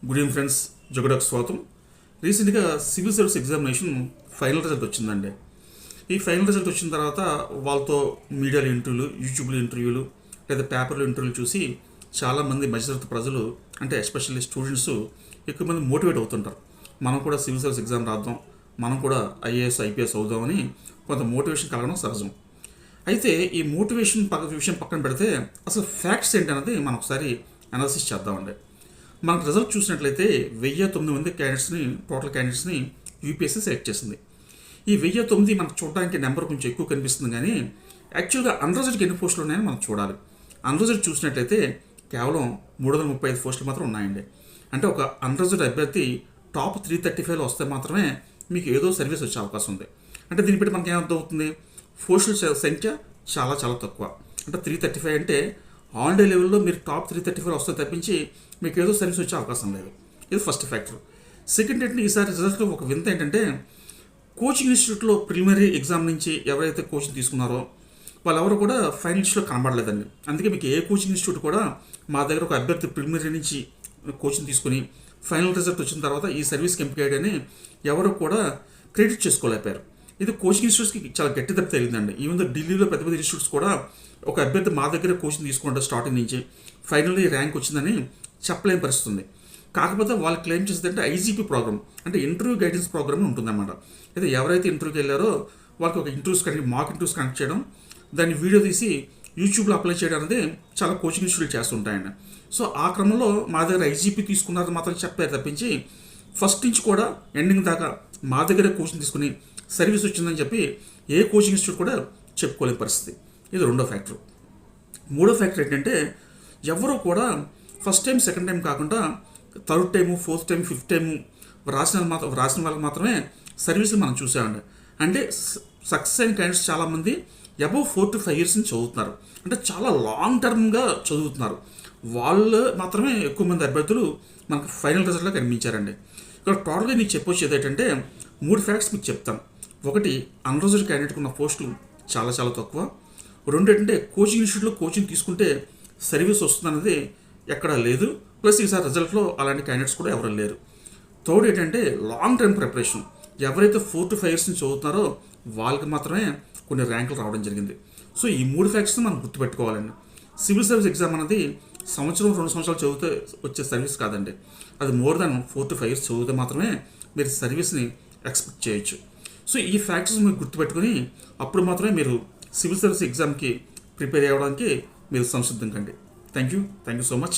Good evening friends, జగడకు స్వాగతం. రీసెంట్గా civil service examination final result వచ్చిందండి. ఈ ఫైనల్ రిజల్ట్ వచ్చిన తర్వాత వాళ్ళతో మీడియాలో ఇంటర్వ్యూలు, యూట్యూబ్లో ఇంటర్వ్యూలు లేదా పేపర్లో ఇంటర్వ్యూలు చూసి చాలామంది మధ్యతరగతి ప్రజలు, అంటే ఎస్పెషల్లీ స్టూడెంట్స్ ఎక్కువ మంది మోటివేట్ అవుతుంటారు. మనం కూడా సివిల్ సర్వీస్ ఎగ్జామ్ రాద్దాం, మనం కూడా ఐఏఎస్ ఐపీఎస్ అవుదామని కొంత మోటివేషన్ కలగడం సహజం. అయితే ఈ మోటివేషన్ విషయం పక్కన పెడితే అసలు ఫ్యాక్ట్స్ ఏంటనేది మనం ఒకసారి అనాలిసిస్ చేద్దామండి. మనకు రిజల్ట్ చూసినట్లయితే 1009 మంది టోటల్ క్యాండిడేట్స్ని యూపీఎస్సీ సెలెక్ట్ చేసింది. ఈ 1009 మనకు చూడడానికి నెంబర్ కొంచెం ఎక్కువ కనిపిస్తుంది, కానీ యాక్చువల్గా అన్రిజర్వ్డ్కి ఎన్ని పోస్టులు ఉన్నాయని మనం చూడాలి. అన్రిజర్వ్డ్ చూసినట్లయితే కేవలం 335 పోస్టులు మాత్రం ఉన్నాయండి. అంటే ఒక అన్రిజర్వ్డ్ అభ్యర్థి టాప్ 335లో వస్తే మాత్రమే మీకు ఏదో సర్వీస్ వచ్చే అవకాశం ఉంది. అంటే దీన్ని బట్టి మనకి ఏమర్థం అవుతుంది, పోస్టుల సంఖ్య చాలా చాలా తక్కువ. అంటే 335 అంటే ఆల్ డే లెవెల్లో మీరు టాప్ 335 వస్తే తప్పించి మీకు ఏదో సర్వీస్ వచ్చే అవకాశం లేదు. ఇది ఫస్ట్ ఫ్యాక్టర్. సెకండ్ ఏంటంటే ఈసారి రిజల్ట్లో ఒక వింత ఏంటంటే కోచింగ్ ఇన్స్టిట్యూట్లో ప్రిలిమినరీ ఎగ్జామ్ నుంచి ఎవరైతే కోచింగ్ తీసుకున్నారో వాళ్ళెవరు కూడా ఫైనల్ లిస్ట్లో కనబడలేదండి. అందుకే మీకు ఏ కోచింగ్ ఇన్స్టిట్యూట్ కూడా మా దగ్గర ఒక అభ్యర్థి ప్రిలిమినరీ నుంచి కోచింగ్ తీసుకుని ఫైనల్ రిజల్ట్ వచ్చిన తర్వాత ఈ సర్వీస్కి ఎంపికయ్యాడని ఎవరు కూడా క్రెడిట్ చేసుకోలేకపోయారు. ఇది కోచింగ్ ఇన్స్టిట్యూట్స్కి చాలా గట్టి దెబ్బ తగిలిందండి. ఈవెన్ ఢిల్లీలో పెద్ద పెద్ద ఇన్స్టిట్యూట్స్ కూడా ఒక అభ్యర్థి మా దగ్గర కోచింగ్ తీసుకుంటే స్టార్టింగ్ నుంచి ఫైనల్లీ ర్యాంక్ వచ్చిందని చెప్పలేని పరిస్థితి ఉంది. కాకపోతే వాళ్ళు క్లెయిమ్ చేసేదంటే ఐజీపీ ప్రోగ్రామ్, అంటే ఇంటర్వ్యూ గైడెన్స్ ప్రోగ్రామ్ ఉంటుందన్నమాట. అయితే ఎవరైతే ఇంటర్వ్యూకి వెళ్ళారో వాళ్ళకి ఒక మాక్ ఇంటర్వ్యూస్ కనెక్ట్ చేయడం, దాన్ని వీడియో తీసి యూట్యూబ్లో అప్లై చేయడం అనేది చాలా కోచింగ్ ఇన్స్టిట్యూట్ చేస్తుంటాయండి. సో ఆ క్రమంలో మా దగ్గర ఐజీపీ తీసుకున్నది మాత్రం చెప్పారు తప్పించి ఫస్ట్ నుంచి కూడా ఎండింగ్ దాకా మా దగ్గర కోచింగ్ తీసుకుని సర్వీస్ వచ్చిందని చెప్పి ఏ కోచింగ్ ఇన్స్టిట్యూట్ కూడా చెప్పుకోలేని పరిస్థితి. ఇది రెండో ఫ్యాక్టర్. మూడో ఫ్యాక్టర్ ఏంటంటే ఎవరు కూడా ఫస్ట్ టైం సెకండ్ టైం కాకుండా third time fourth time fifth time రాసిన వాళ్ళకి మాత్రమే సర్వీసులు మనం చూసామండి. అంటే సక్సెస్ అయిన క్యాండిడేట్స్ చాలామంది అబవ్ 4 to 5 years నుంచి చదువుతున్నారు, అంటే చాలా లాంగ్ టర్మ్గా చదువుతున్నారు. వాళ్ళు మాత్రమే ఎక్కువ మంది అభ్యర్థులు మనకు ఫైనల్ రిజల్ట్లో కనిపించారండి. ఇక్కడ టోటల్గా నీకు చెప్పొచ్చేది ఏంటంటే 3 ఫ్యాక్ట్స్ మీకు చెప్తాను. ఒకటి, అన్రిజర్వ్డ్ క్యాండిడేట్కి ఉన్న పోస్టులు చాలా చాలా తక్కువ. రెండు ఏంటంటే కోచింగ్ ఇన్స్టిట్యూట్లో కోచింగ్ తీసుకుంటే సర్వీస్ వస్తుందన్నది ఎక్కడా లేదు. ప్లస్ ఈసారి రిజల్ట్లో అలాంటి క్యాండిడేట్స్ కూడా ఎవరు లేరు. థర్డ్ ఏంటంటే లాంగ్ టర్మ్ ప్రిపరేషన్, ఎవరైతే 4 to 5 years నుంచి చదువుతున్నారో వాళ్ళకి మాత్రమే కొన్ని ర్యాంకులు రావడం జరిగింది. సో ఈ 3 ఫ్యాక్ట్స్ని మనం గుర్తుపెట్టుకోవాలండి. సివిల్ సర్వీస్ ఎగ్జామ్ అనేది సంవత్సరం 2 సంవత్సరాలు చదివితే వచ్చే సర్వీస్ కాదండి. అది మోర్ దాన్ 4 to 5 years చదివితే మాత్రమే మీరు సర్వీస్ని ఎక్స్పెక్ట్ చేయొచ్చు. సో ఈ ఫ్యాక్టర్స్ మీరు గుర్తుపెట్టుకుని అప్పుడు మాత్రమే మీరు సివిల్ సర్వీస్ ఎగ్జామ్కి ప్రిపేర్ అవ్వడానికి మీరు సంసిద్ధం కండి. Thank you so much.